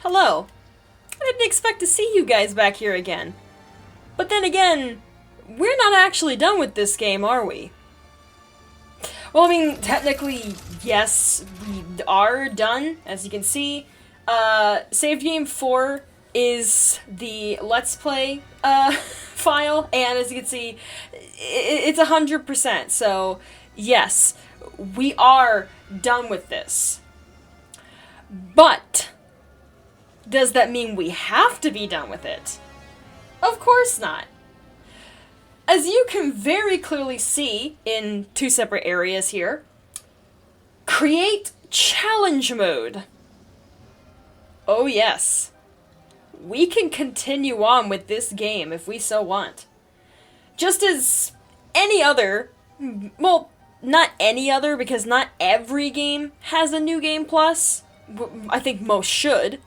Hello. I didn't expect to see you guys back here again. But then again, we're not actually done with this game, are we? Well, I mean, technically, yes, we are done, as you can see. Saved Game 4 is the Let's Play, file, and as you can see, it's 100%, so, yes, we are done with this. But, does that mean we have to be done with it? Of course not. As you can very clearly see in two separate areas here, create challenge mode. Oh yes. We can continue on with this game if we so want. Just as any other, well, not any other because not every game has a new game plus. I think most should.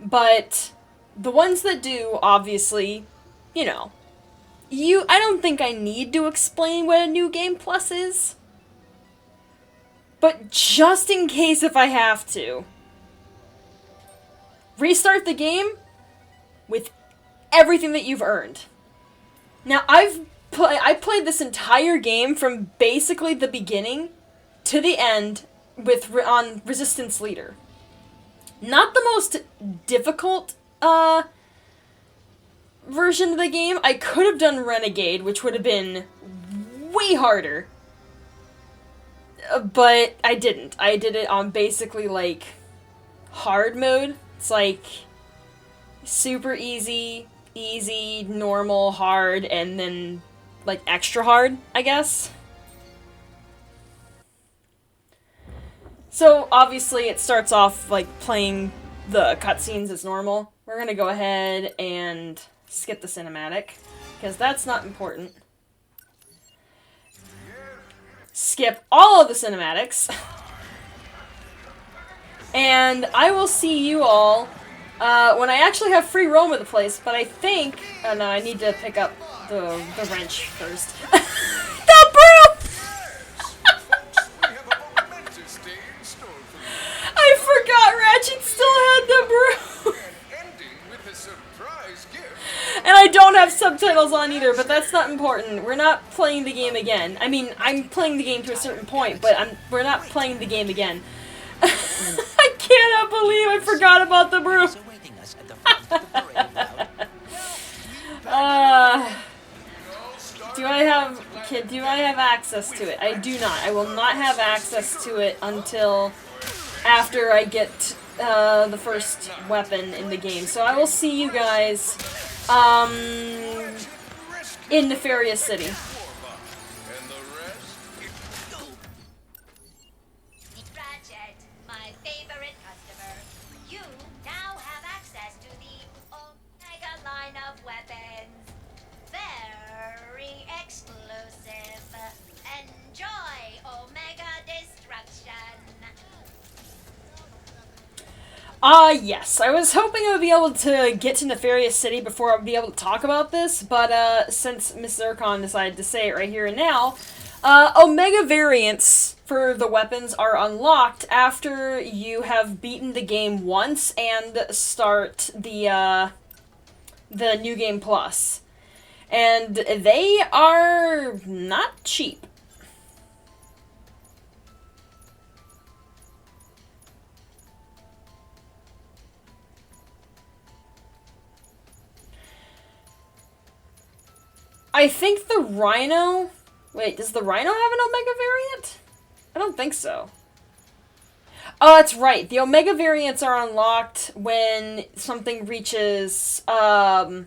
But the ones that do, obviously, you know. I don't think I need to explain what a new game plus is. But just in case if I have to. Restart the game with everything that you've earned. Now, I played this entire game from basically the beginning to the end on Resistance Leader. Not the most difficult, version of the game. I could have done Renegade, which would have been way harder. But I didn't. I did it on basically, like, hard mode. It's like super easy, normal, hard, and then, like, extra hard, I guess. So, obviously, it starts off, like, playing the cutscenes as normal. We're gonna go ahead and skip the cinematic, because that's not important. Skip all of the cinematics. And I will see you all when I actually have free roam of the place, but I think... Oh no, I need to pick up the wrench first. The broom! I forgot Ratchet still had the broom! And I don't have subtitles on either, but that's not important. We're not playing the game again. I mean, I'm playing the game to a certain point, but we're not playing the game again. I cannot believe I forgot about the broom. Do I have access to it? I do not. I will not have access to it until after I get the first weapon in the game. So I will see you guys in Nefarious City. Ratchet, my favorite customer. You now have access to the Omega line of weapons. Very exclusive. Enjoy Omega Destruction. Yes. I was hoping I would be able to get to Nefarious City before I would be able to talk about this, but, since Miss Zircon decided to say it right here and now, Omega variants for the weapons are unlocked after you have beaten the game once and start the New Game Plus. And they are not cheap. I think the Rhino... Wait, does the Rhino have an Omega variant? I don't think so. Oh, that's right. The Omega variants are unlocked when something reaches, level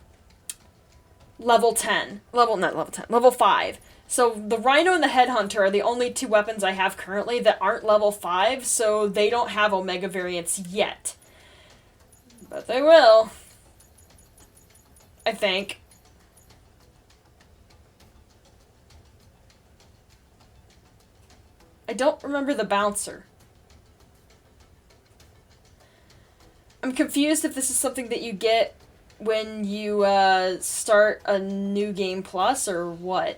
10. Not level 10. Level 5. So the Rhino and the Headhunter are the only two weapons I have currently that aren't level 5, so they don't have Omega variants yet. But they will. I think. I don't remember the bouncer. I'm confused if this is something that you get when you start a new game plus or what.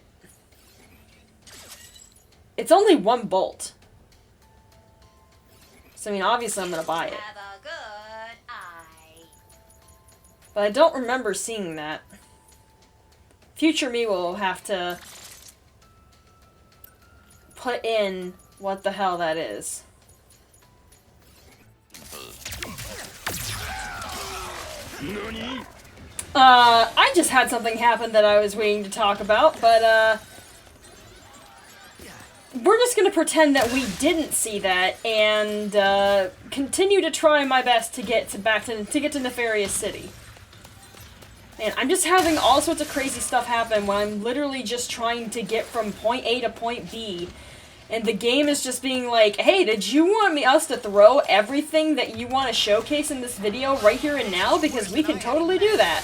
It's only one bolt. So I mean, obviously I'm gonna buy it. Have a good eye. But I don't remember seeing that. Future me will have to put in what the hell that is. I just had something happen that I was waiting to talk about, but, we're just gonna pretend that we didn't see that, and, continue to try my best to get to Nefarious City. Man, I'm just having all sorts of crazy stuff happen when I'm literally just trying to get from point A to point B, and the game is just being like, hey, did you want us to throw everything that you want to showcase in this video right here and now? Because we can totally do that.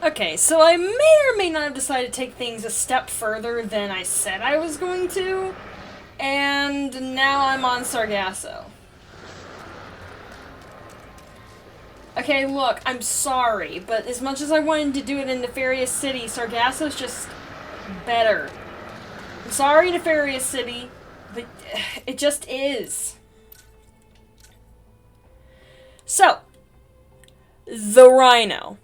Okay, so I may or may not have decided to take things a step further than I said I was going to, and now I'm on Sargasso. Okay, look, I'm sorry, but as much as I wanted to do it in Nefarious City, Sargasso's just better. I'm sorry, Nefarious City, but it just is. So, the Rhino.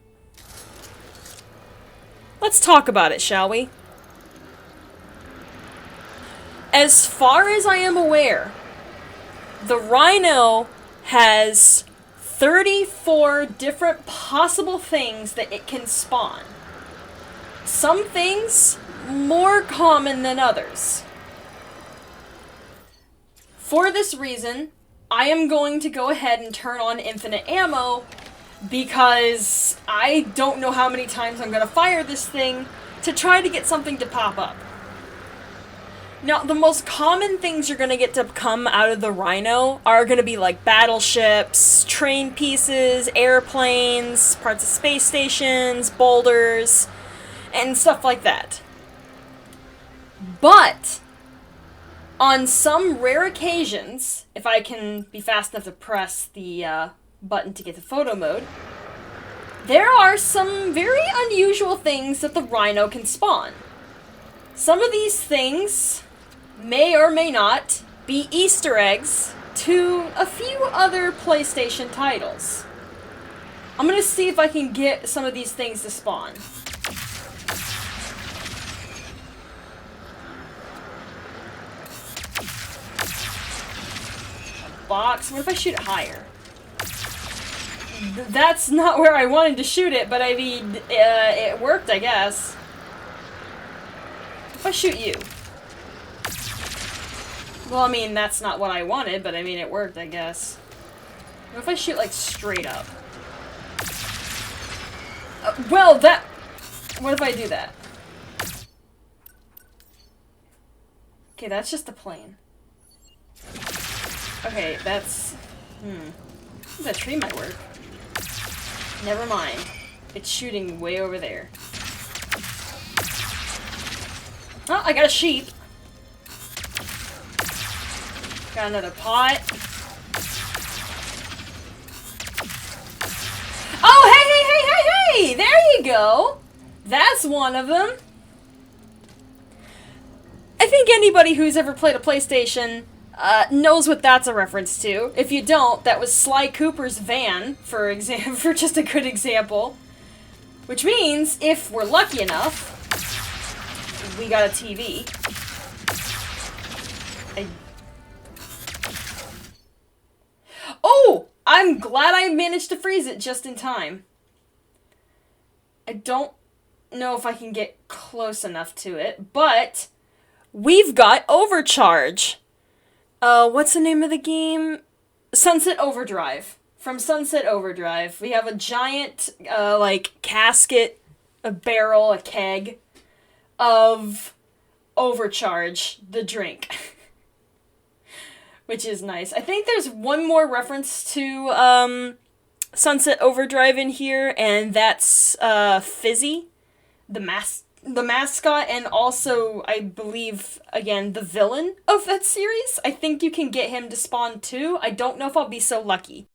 Let's talk about it, shall we? As far as I am aware, the Rhino has 34 different possible things that it can spawn. Some things more common than others. For this reason, I am going to go ahead and turn on infinite ammo because I don't know how many times I'm going to fire this thing to try to get something to pop up. Now, the most common things you're going to get to come out of the Rhino are going to be like battleships, train pieces, airplanes, parts of space stations, boulders, and stuff like that. But, on some rare occasions, if I can be fast enough to press the button to get to photo mode, there are some very unusual things that the Rhino can spawn. Some of these things may or may not be Easter eggs to a few other PlayStation titles. I'm gonna see if I can get some of these things to spawn. A box? What if I shoot it higher? That's not where I wanted to shoot it, but I mean, it worked, I guess. If I shoot you. Well, I mean, that's not what I wanted, but I mean, it worked, I guess. What if I shoot, like, straight up? Well, that... What if I do that? Okay, that's just a plane. Okay, that's... That tree might work. Never mind. It's shooting way over there. Oh, I got a sheep. Got another pot. Oh, hey! There you go! That's one of them. I think anybody who's ever played a PlayStation knows what that's a reference to. If you don't, that was Sly Cooper's van, for just a good example. Which means, if we're lucky enough, we got a TV. Oh! I'm glad I managed to freeze it just in time. I don't know if I can get close enough to it, but we've got Overcharge. What's the name of the game? Sunset Overdrive. From Sunset Overdrive. We have a giant, casket, a barrel, a keg of Overcharge, the drink. Which is nice. I think there's one more reference to, Sunset Overdrive in here, and that's, Fizzy, the mascot, and also, I believe, again, the villain of that series. I think you can get him to spawn too. I don't know if I'll be so lucky.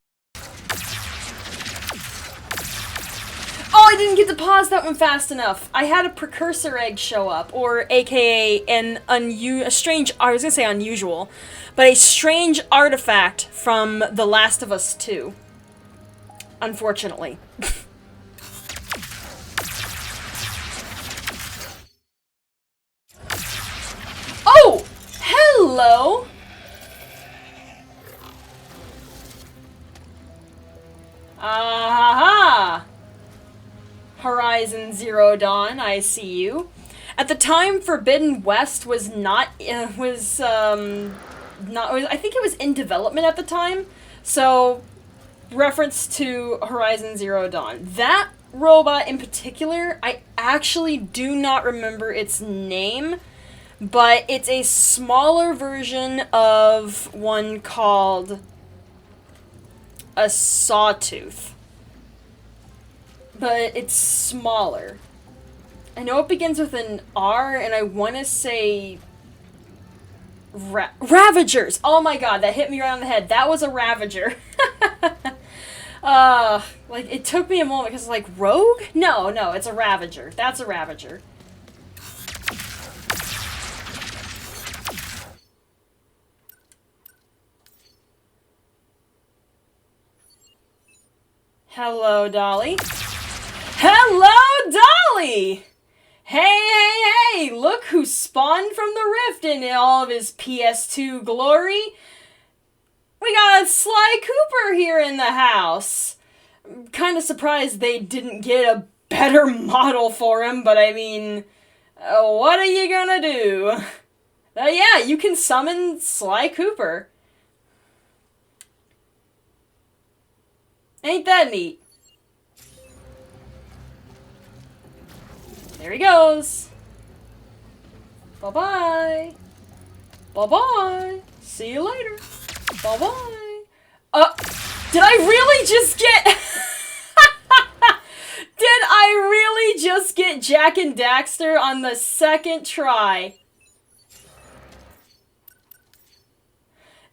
Oh, I didn't get to pause that one fast enough. I had a precursor egg show up, or aka a strange, I was gonna say unusual, but a strange artifact from The Last of Us 2. Unfortunately. Oh! Hello! Aha! Horizon Zero Dawn, I see you. At the time, Forbidden West was not, I think it was in development at the time, so, reference to Horizon Zero Dawn. That robot in particular, I actually do not remember its name, but it's a smaller version of one called a Sawtooth. But it's smaller. I know it begins with an R, and I want to say... Ravagers! Oh my god, that hit me right on the head. That was a Ravager. Like, it took me a moment, because like, Rogue? No, it's a Ravager. That's a Ravager. Hello, Dolly. Hello, Dolly! Hey, look who spawned from the rift in all of his PS2 glory. We got Sly Cooper here in the house. I'm kind of surprised they didn't get a better model for him, but I mean, what are you gonna do? Yeah, you can summon Sly Cooper. Ain't that neat? There he goes. Bye-bye. Bye-bye. See you later. Bye-bye. Did I really just get... Did I really just get Jak and Daxter on the second try?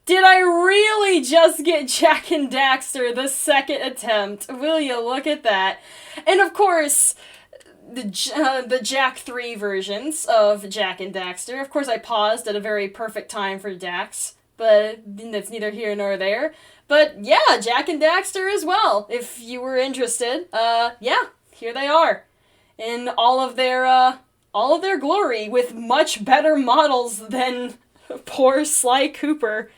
Did I really just get Jak and Daxter the second attempt? Will you look at that? And of course, the Jak 3 versions of Jak and Daxter. Of course, I paused at a very perfect time for Dax, but that's neither here nor there. But yeah, Jak and Daxter as well, if you were interested. Yeah, here they are. In all of their glory, with much better models than poor Sly Cooper.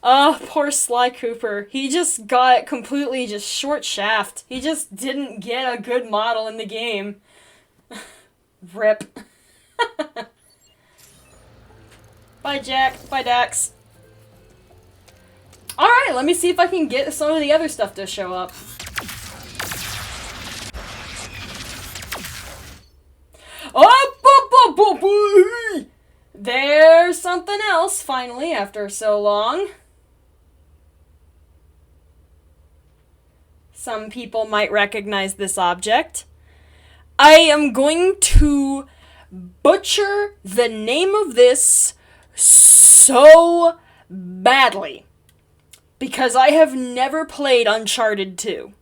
Poor Sly Cooper. He just got completely just short shaft. He just didn't get a good model in the game. Rip. Bye, Jak. Bye, Dax. Alright, let me see if I can get some of the other stuff to show up. Oh, there's something else, finally, after so long. Some people might recognize this object. I am going to butcher the name of this so badly, because I have never played Uncharted 2.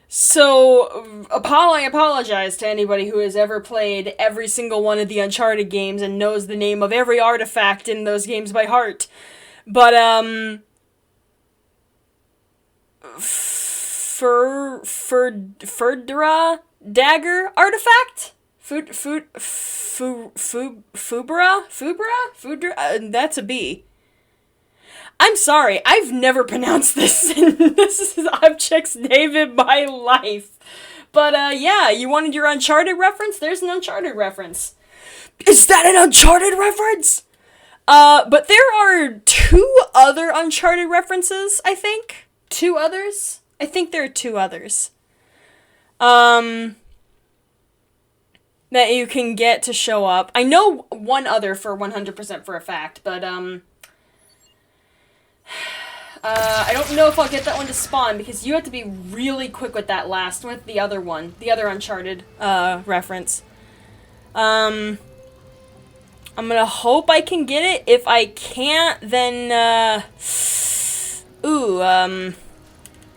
So, I apologize to anybody who has ever played every single one of the Uncharted games and knows the name of every artifact in those games by heart. But, Furdra dagger artifact? Fubra? That's a B. I'm sorry, I've never pronounced this object's name in my life. But, yeah, you wanted your Uncharted reference? There's an Uncharted reference. Is that an Uncharted reference? But there are 2 other Uncharted references, I think. 2 others? I think there are 2 others. That you can get to show up. I know one other for 100% for a fact, but, I don't know if I'll get that one to spawn, because you have to be really quick with that last one, with the other one. The other Uncharted, reference. I'm gonna hope I can get it. If I can't, then,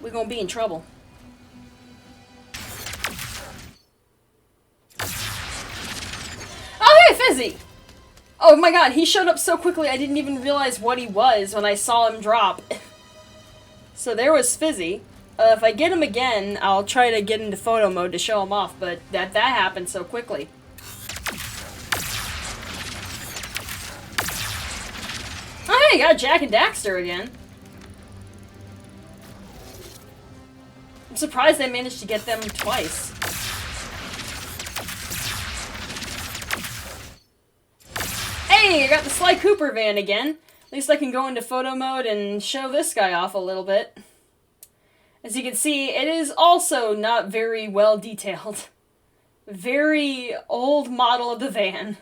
we're gonna be in trouble. Fizzy! Oh my god, he showed up so quickly I didn't even realize what he was when I saw him drop. So there was Fizzy. If I get him again, I'll try to get into photo mode to show him off, but that happened so quickly. Oh hey, got Jack and Daxter again. I'm surprised I managed to get them twice. Hey, I got the Sly Cooper van again. At least I can go into photo mode and show this guy off a little bit. As you can see, it is also not very well detailed. Very old model of the van.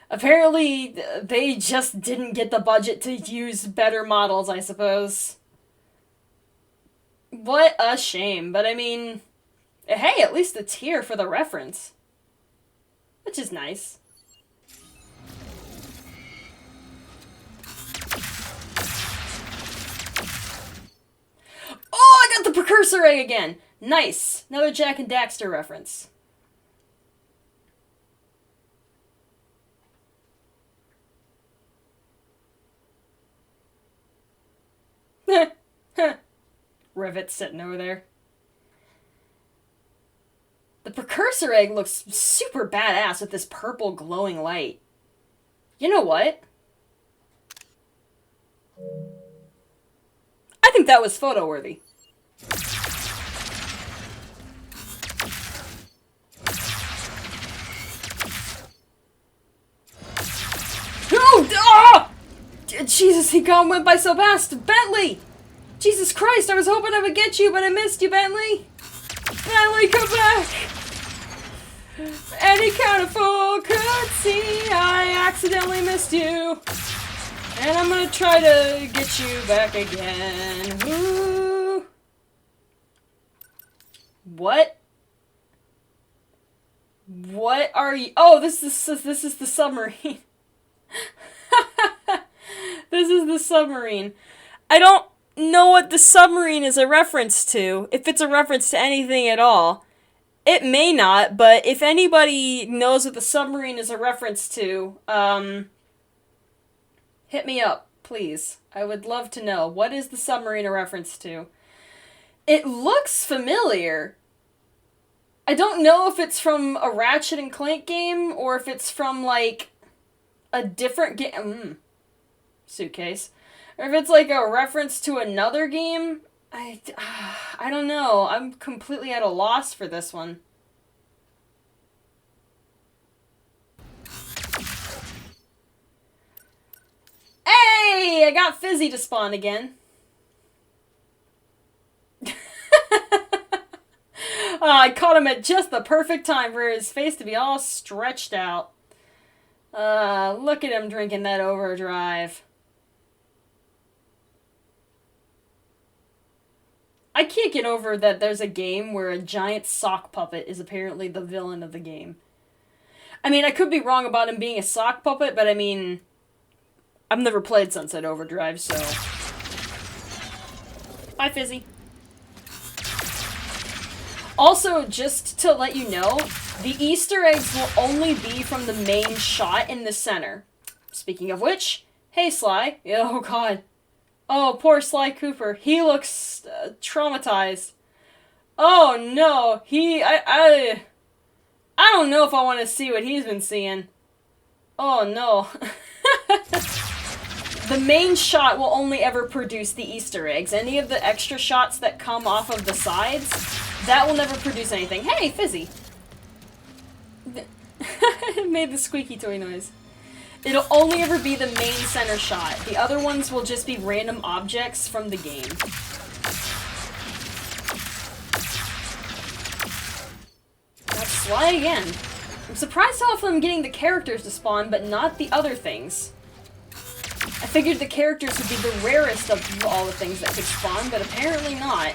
Apparently, they just didn't get the budget to use better models, I suppose. What a shame, but I mean, hey, at least it's here for the reference. Which is nice. Oh, I got the precursor egg again! Nice! Another Jack and Daxter reference. Rivet sitting over there. The precursor egg looks super badass with this purple glowing light. You know what? I think that was photo worthy. Oh! Jesus, he went by so fast. Bentley! Jesus Christ, I was hoping I would get you, but I missed you, Bentley! Bentley, come back! Any kind of fool could see I accidentally missed you. And I'm gonna try to get you back again. Woo! What? What are you? Oh, this is the submarine. This is the submarine. I don't know what the submarine is a reference to, if it's a reference to anything at all. It may not, but if anybody knows what the submarine is a reference to, hit me up, please. I would love to know. What is the submarine a reference to? It looks familiar. I don't know if it's from a Ratchet and Clank game, or if it's from, like, a different game. Suitcase. Or if it's like a reference to another game. I don't know. I'm completely at a loss for this one. Hey! I got Fizzy to spawn again. I caught him at just the perfect time for his face to be all stretched out. Look at him drinking that overdrive. I can't get over that there's a game where a giant sock puppet is apparently the villain of the game. I mean, I could be wrong about him being a sock puppet, but I mean, I've never played Sunset Overdrive, so... Bye, Fizzy. Also, just to let you know, the Easter eggs will only be from the main shot in the center. Speaking of which, hey Sly. Oh god. Oh, poor Sly Cooper. He looks traumatized. Oh no, I don't know if I want to see what he's been seeing. Oh no. The main shot will only ever produce the Easter eggs. Any of the extra shots that come off of the sides, that will never produce anything. Hey, Fizzy! It made the squeaky toy noise. It'll only ever be the main center shot. The other ones will just be random objects from the game. That's Sly again. I'm surprised how often I'm getting the characters to spawn, but not the other things. I figured the characters would be the rarest of all the things that could spawn, but apparently not.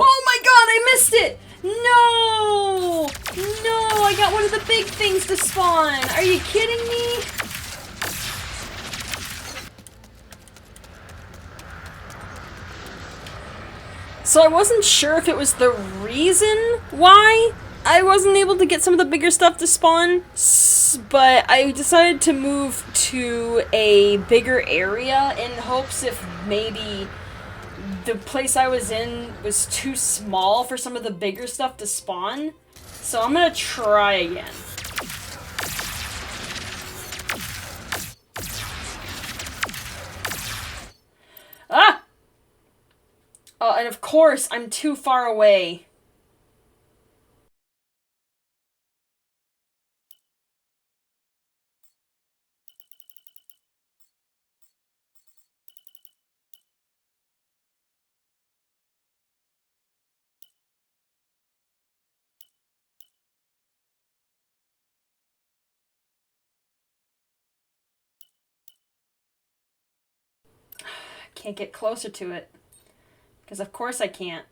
Oh my god, I missed it! No! No, I got one of the big things to spawn! Are you kidding me? So I wasn't sure if it was the reason why I wasn't able to get some of the bigger stuff to spawn, but I decided to move to a bigger area in hopes if maybe the place I was in was too small for some of the bigger stuff to spawn. So I'm gonna try again. Ah! Oh, and of course, I'm too far away. Can't get closer to it. Because of course I can't.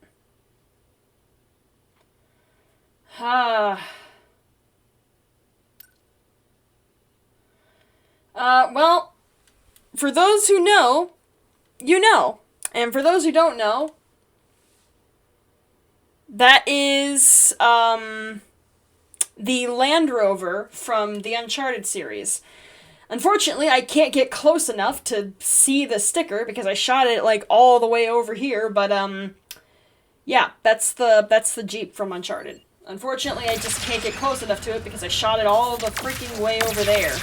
Well, for those who know, you know. And for those who don't know, that is, the Land Rover from the Uncharted series. Unfortunately, I can't get close enough to see the sticker because I shot it, like, all the way over here, but, yeah, that's the Jeep from Uncharted. Unfortunately, I just can't get close enough to it because I shot it all the freaking way over there.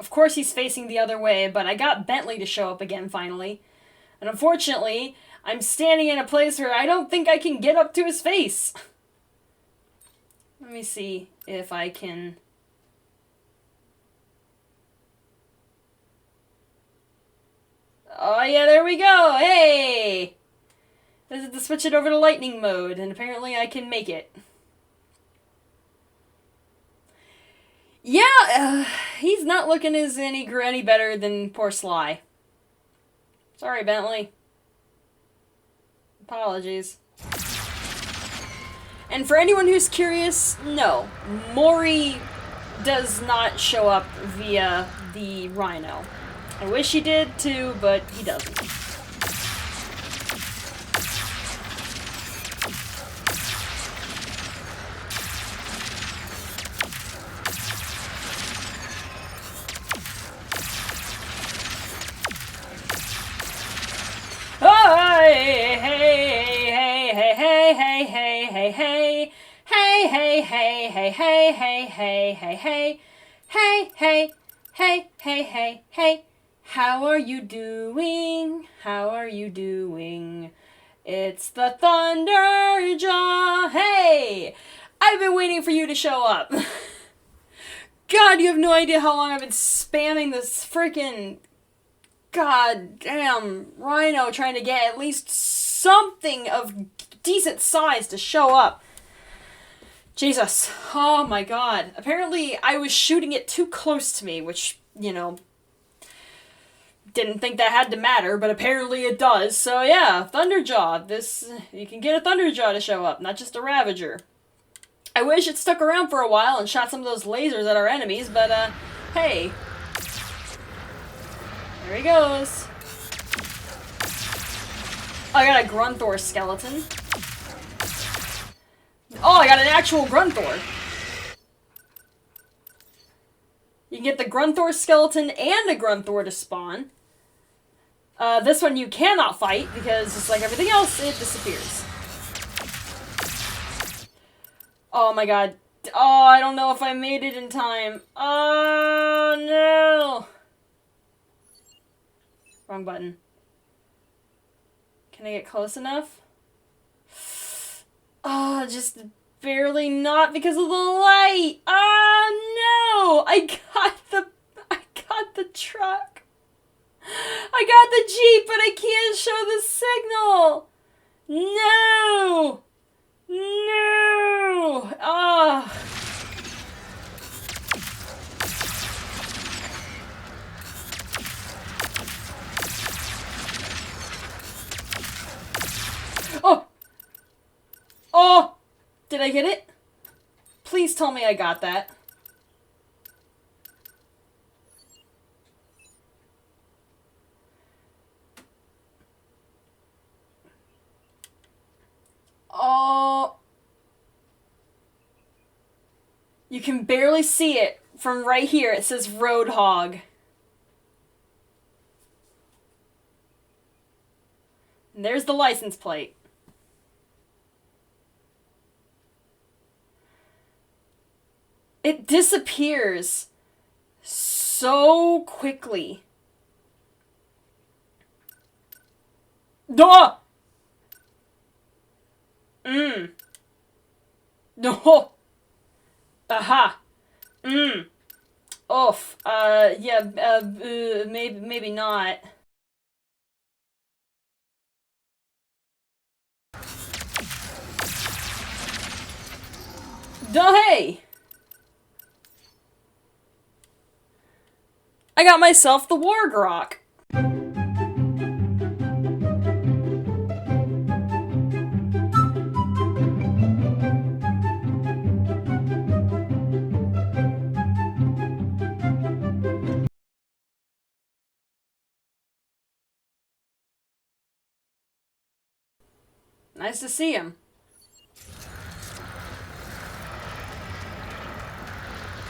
Of course he's facing the other way, but I got Bentley to show up again finally. And unfortunately, I'm standing in a place where I don't think I can get up to his face. Let me see if I can... Oh yeah, there we go! Hey! This is to switch it over to lightning mode, and apparently I can make it. Yeah, he's not looking any better than poor Sly. Sorry, Bentley. Apologies. And for anyone who's curious, no. Maury does not show up via the Rhino. I wish he did too, but he doesn't. Hey, how are you doing? How are you doing? It's the Thunderjaw. Hey, I've been waiting for you to show up. God, you have no idea how long I've been spamming this freaking goddamn Rhino trying to get at least something of decent size to show up. Jesus. Oh my god. Apparently I was shooting it too close to me, which, you know, didn't think that had to matter, but apparently it does. So yeah, Thunderjaw. You can get a Thunderjaw to show up, not just a Ravager. I wish it stuck around for a while and shot some of those lasers at our enemies, but hey. There he goes. Oh, I got a Grunthor skeleton. Oh, I got an actual Grunthor. You can get the Grunthor skeleton and a Grunthor to spawn. This one you cannot fight because just like everything else, it disappears. Oh my god. Oh, I don't know if I made it in time. Oh, no. Wrong button. Can I get close enough? Oh, just barely not because of the light. Oh, no. I got the truck. I got the Jeep, but I can't show the signal. No. No. Ah. Did I get it? Please tell me I got that. Oh. You can barely see it from right here. It says Roadhog. And there's the license plate. It disappears so quickly. Duh! No! Aha! Oof. Yeah, maybe not. Duh, hey! I got myself the Wargrok. Nice to see him.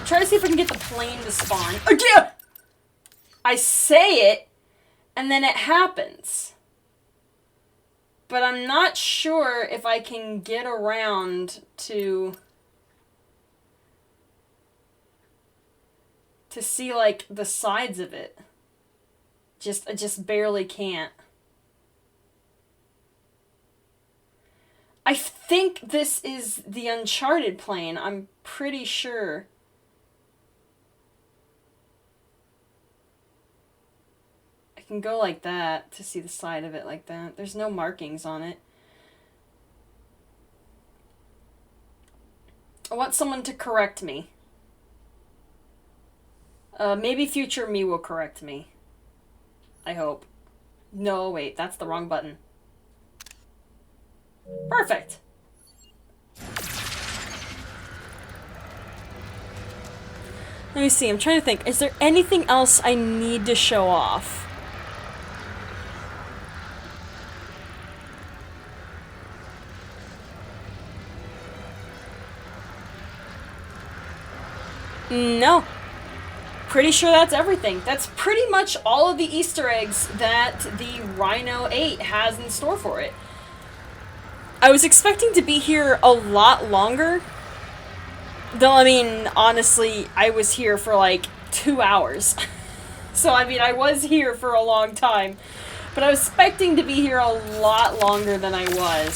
Try to see if I can get the plane to spawn. Again! I say it, and then it happens. But I'm not sure if I can get around to see, like, the sides of it. I just barely can't. I think this is the Uncharted plane. I'm pretty sure. I can go like that to see the side of it like that. There's no markings on it. I want someone to correct me. Maybe future me will correct me. I hope. No, wait, that's the wrong button. Perfect. Let me see, I'm trying to think. Is there anything else I need to show off? No. Pretty sure that's everything. That's pretty much all of the Easter eggs that the Rhino 8 has in store for it. I was expecting to be here a lot longer. Though, I mean, honestly, I was here for like 2 hours. So, I mean, I was here for a long time. But I was expecting to be here a lot longer than I was.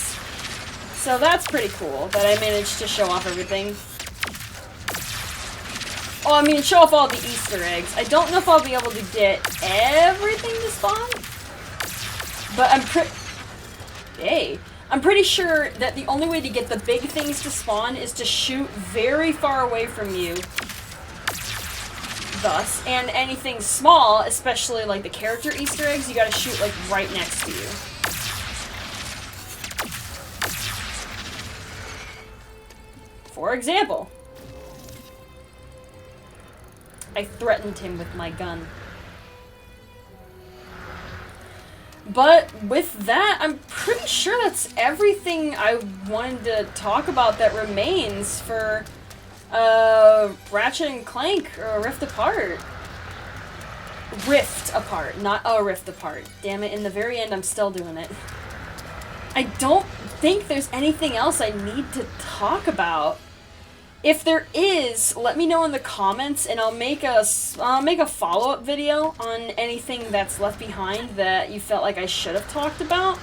So that's pretty cool that I managed to show off everything. Oh, I mean, show off all the Easter eggs. I don't know if I'll be able to get everything to spawn. But I'm pretty sure that the only way to get the big things to spawn is to shoot very far away from you. Thus, and anything small, especially like the character Easter eggs, you gotta shoot like right next to you. For example, I threatened him with my gun. But with that, I'm pretty sure that's everything I wanted to talk about that remains for Ratchet and Clank, or Rift Apart. Rift Apart, not a Rift Apart. Damn it, in the very end I'm still doing it. I don't think there's anything else I need to talk about. If there is, let me know in the comments, and I'll make a follow-up video on anything that's left behind that you felt like I should have talked about.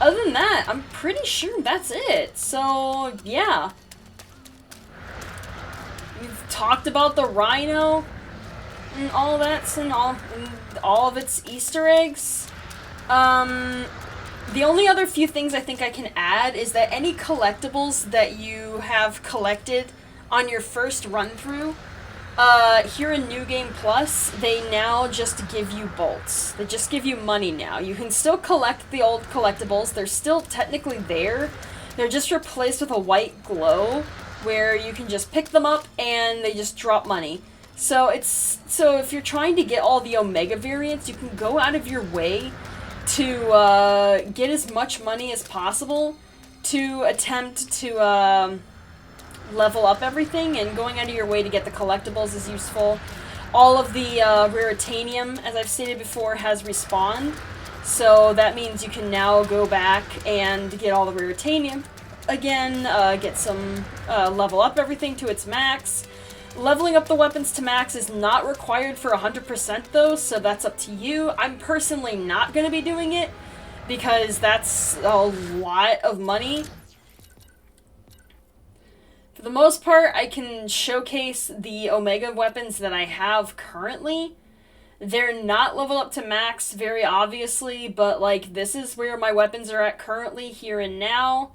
Other than that, I'm pretty sure that's it. So, yeah. We've talked about the Rhino and all that, and all of its Easter eggs. The only other few things I think I can add is that any collectibles that you have collected on your first run-through, here in New Game Plus, they now just give you bolts. They just give you money now. You can still collect the old collectibles. They're still technically there, They're just replaced with a white glow where you can just pick them up and they just drop money. So if you're trying to get all the Omega variants, you can go out of your way to get as much money as possible to attempt to level up everything, and going out of your way to get the collectibles is useful. All of the Raritanium, as I've stated before, has respawned, so that means you can now go back and get all the Raritanium again, get some, level up everything to its max. Leveling up the weapons to max is not required for 100% though, so that's up to you. I'm personally not going to be doing it, because that's a lot of money. For the most part, I can showcase the Omega weapons that I have currently. They're not leveled up to max, very obviously, but, like, this is where my weapons are at currently, here and now,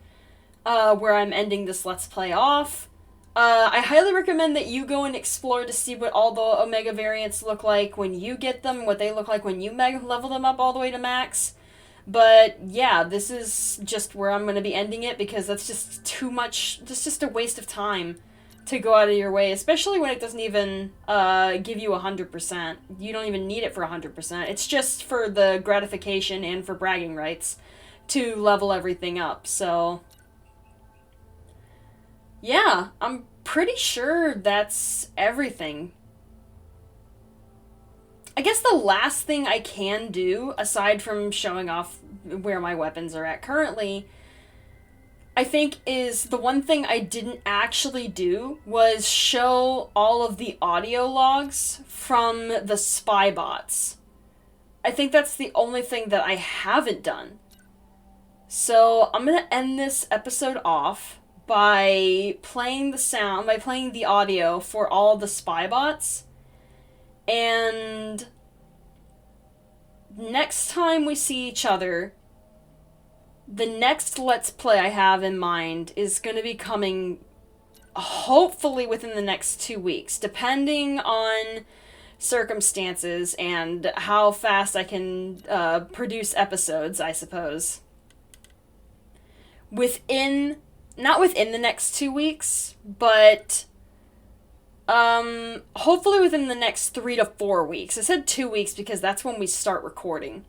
where I'm ending this Let's Play off. I highly recommend that you go and explore to see what all the Omega variants look like when you get them, what they look like when you level them up all the way to max. But yeah, this is just where I'm going to be ending it, because that's just too much, it's just a waste of time to go out of your way, especially when it doesn't even give you 100%. You don't even need it for 100%. It's just for the gratification and for bragging rights to level everything up. So yeah, I'm pretty sure that's everything. I guess the last thing I can do, aside from showing off where my weapons are at currently, I think is the one thing I didn't actually do was show all of the audio logs from the spy bots. I think that's the only thing that I haven't done. So I'm going to end this episode off by playing the audio for all the spy bots. And next time we see each other, the next Let's Play I have in mind is going to be coming hopefully within the next 2 weeks, depending on circumstances and how fast I can produce episodes, I suppose. Not within the next 2 weeks, but hopefully within the next 3 to 4 weeks. I said 2 weeks because that's when we start recording.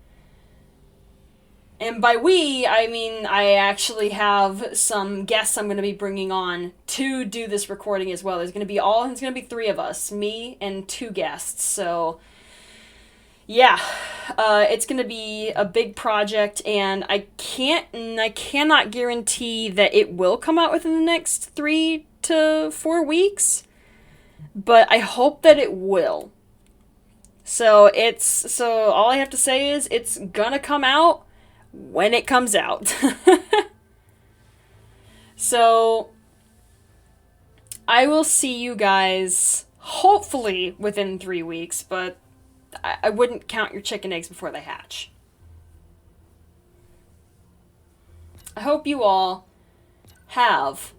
And by we, I mean I actually have some guests I'm going to be bringing on to do this recording as well. It's going to be 3 of us, me and 2 guests. So yeah, it's going to be a big project, and I cannot guarantee that it will come out within the next 3 to 4 weeks, but I hope that it will. So all I have to say is it's gonna come out when it comes out. So I will see you guys hopefully within 3 weeks, but I wouldn't count your chicken eggs before they hatch. I hope you all have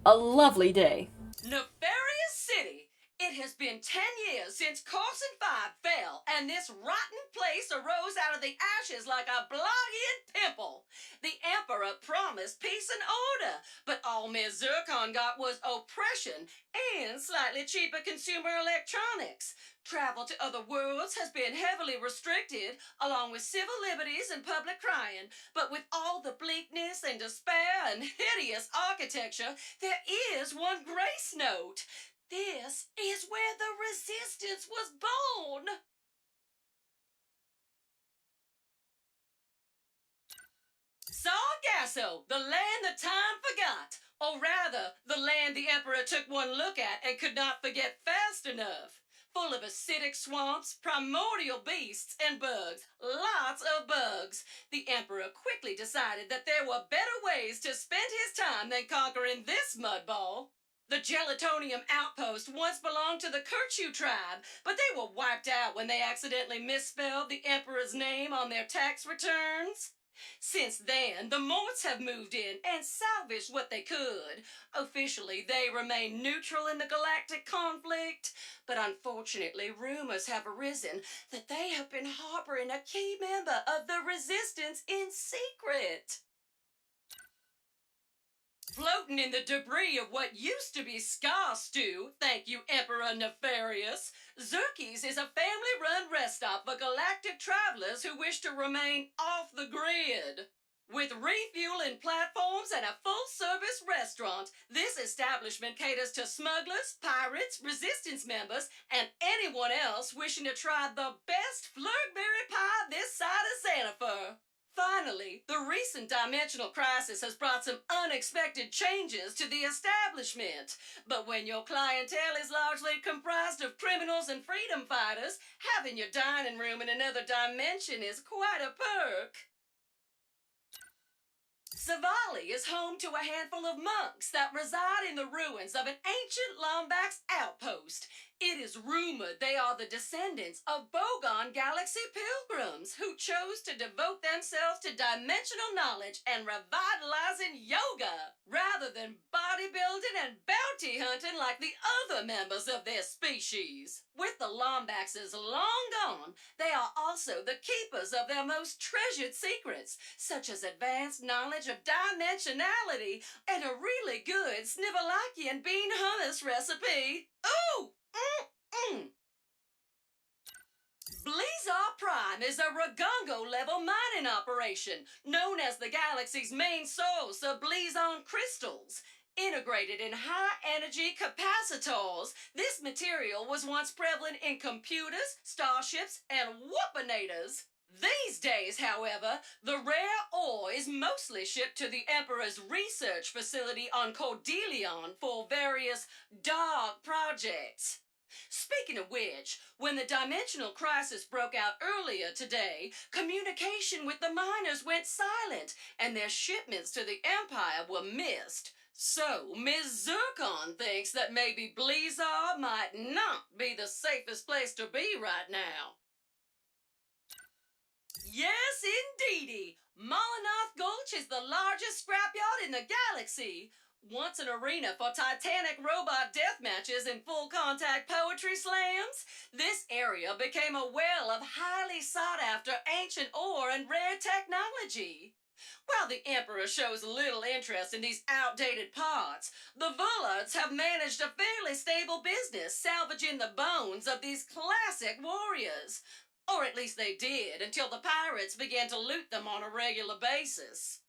a lovely day. Nefarious City! It has been 10 years since Corson 5 fell, and this rotten place arose out of the ashes like a blood-eared pimple. The Emperor promised peace and order, but all Ms. Zircon got was oppression and slightly cheaper consumer electronics. Travel to other worlds has been heavily restricted, along with civil liberties and public crying. But with all the bleakness and despair and hideous architecture, there is one grace note. This is where the resistance was born. Sargasso, the land that time forgot. Or rather, the land the Emperor took one look at and could not forget fast enough. Full of acidic swamps, primordial beasts, and bugs. Lots of bugs. The Emperor quickly decided that there were better ways to spend his time than conquering this mudball. The Gelatonium outpost once belonged to the Kirchu tribe, but they were wiped out when they accidentally misspelled the Emperor's name on their tax returns. Since then, the Morts have moved in and salvaged what they could. Officially, they remain neutral in the galactic conflict, but unfortunately, rumors have arisen that they have been harboring a key member of the Resistance in secret. Floating in the debris of what used to be Scar Stew, thank you, Emperor Nefarious, Zerkie's is a family-run rest stop for galactic travelers who wish to remain off the grid. With refueling platforms and a full-service restaurant, this establishment caters to smugglers, pirates, resistance members, and anyone else wishing to try the best flurgberry pie this side of Santa Fe. Finally, the recent dimensional crisis has brought some unexpected changes to the establishment. But when your clientele is largely comprised of criminals and freedom fighters, having your dining room in another dimension is quite a perk. Savali is home to a handful of monks that reside in the ruins of an ancient Lombax outpost. It is rumored they are the descendants of Bogon Galaxy pilgrims who chose to devote themselves to dimensional knowledge and revitalizing yoga, rather than bodybuilding and bounty hunting like the other members of their species. With the Lombaxes long gone, they are also the keepers of their most treasured secrets, such as advanced knowledge of dimensionality and a really good Snivelakian bean hummus recipe. Ooh! Blizar Prime is a Ragongo-level mining operation, known as the galaxy's main source of Blizon crystals. Integrated in high-energy capacitors, this material was once prevalent in computers, starships, and whoopinators. These days, however, the rare ore is mostly shipped to the Emperor's research facility on Cordelion for various dark projects. Speaking of which, when the dimensional crisis broke out earlier today, communication with the miners went silent, and their shipments to the Empire were missed. So, Ms. Zircon thinks that maybe Blizar might not be the safest place to be right now. Yes, indeedy! Molinoth Gulch is the largest scrapyard in the galaxy. Once an arena for titanic robot death matches and full-contact poetry slams, this area became a well of highly sought-after ancient ore and rare technology. While the Emperor shows little interest in these outdated parts, the Vullards have managed a fairly stable business salvaging the bones of these classic warriors. Or at least they did, until the pirates began to loot them on a regular basis.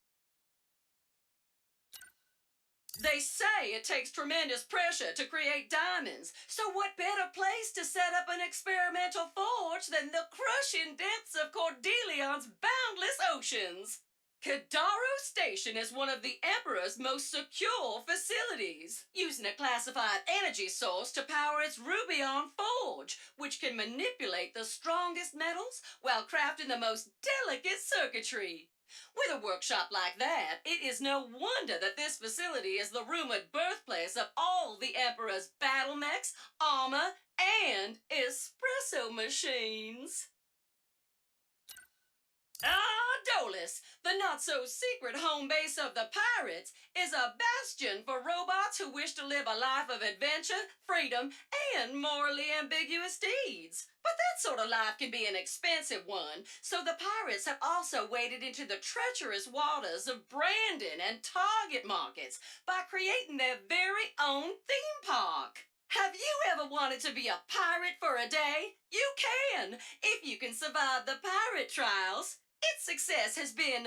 They say it takes tremendous pressure to create diamonds, so what better place to set up an experimental forge than the crushing depths of Cordelion's boundless oceans? Kadaro Station is one of the Emperor's most secure facilities, using a classified energy source to power its Rubion forge, which can manipulate the strongest metals while crafting the most delicate circuitry. With a workshop like that, it is no wonder that this facility is the rumored birthplace of all the Emperor's battle mechs, armor, and espresso machines. Dolus, the not-so-secret home base of the pirates, is a bastion for robots who wish to live a life of adventure, freedom, and morally ambiguous deeds. But that sort of life can be an expensive one, so the pirates have also waded into the treacherous waters of Brandon and Target markets by creating their very own theme park. Have you ever wanted to be a pirate for a day? You can, if you can survive the pirate trials. Its success has been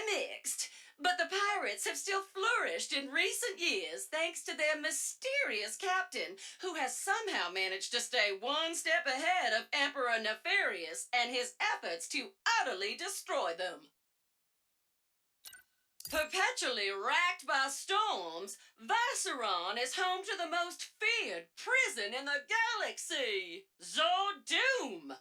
mixed, but the pirates have still flourished in recent years thanks to their mysterious captain, who has somehow managed to stay one step ahead of Emperor Nefarious and his efforts to utterly destroy them. Perpetually racked by storms, Vacheron is home to the most feared prison in the galaxy, Zordoom.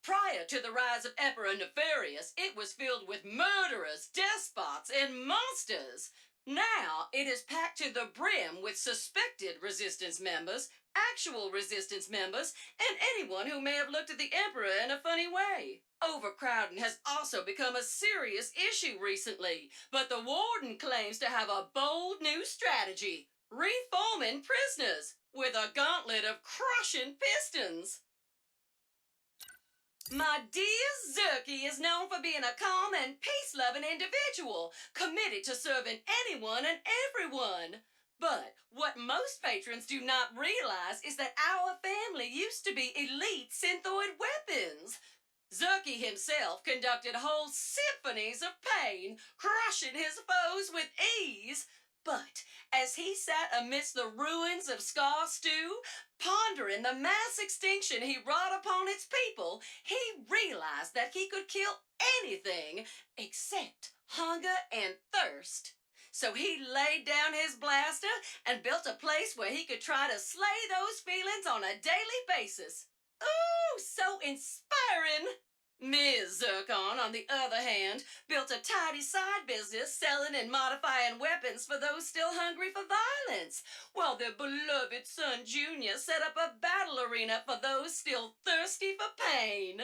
Prior to the rise of Emperor Nefarious, it was filled with murderers, despots, and monsters. Now, it is packed to the brim with suspected resistance members, actual resistance members, and anyone who may have looked at the Emperor in a funny way. Overcrowding has also become a serious issue recently, but the Warden claims to have a bold new strategy: reforming prisoners with a gauntlet of crushing pistons. My dear Zerky is known for being a calm and peace-loving individual, committed to serving anyone and everyone. But what most patrons do not realize is that our family used to be elite synthoid weapons. Zerky himself conducted whole symphonies of pain, crushing his foes with ease. But as he sat amidst the ruins of Scar Stew, pondering the mass extinction he wrought upon its people, he realized that he could kill anything except hunger and thirst. So he laid down his blaster and built a place where he could try to slay those feelings on a daily basis. Ooh, so inspiring! Ms. Zircon, on the other hand, built a tidy side business selling and modifying weapons for those still hungry for violence, while their beloved son Junior set up a battle arena for those still thirsty for pain.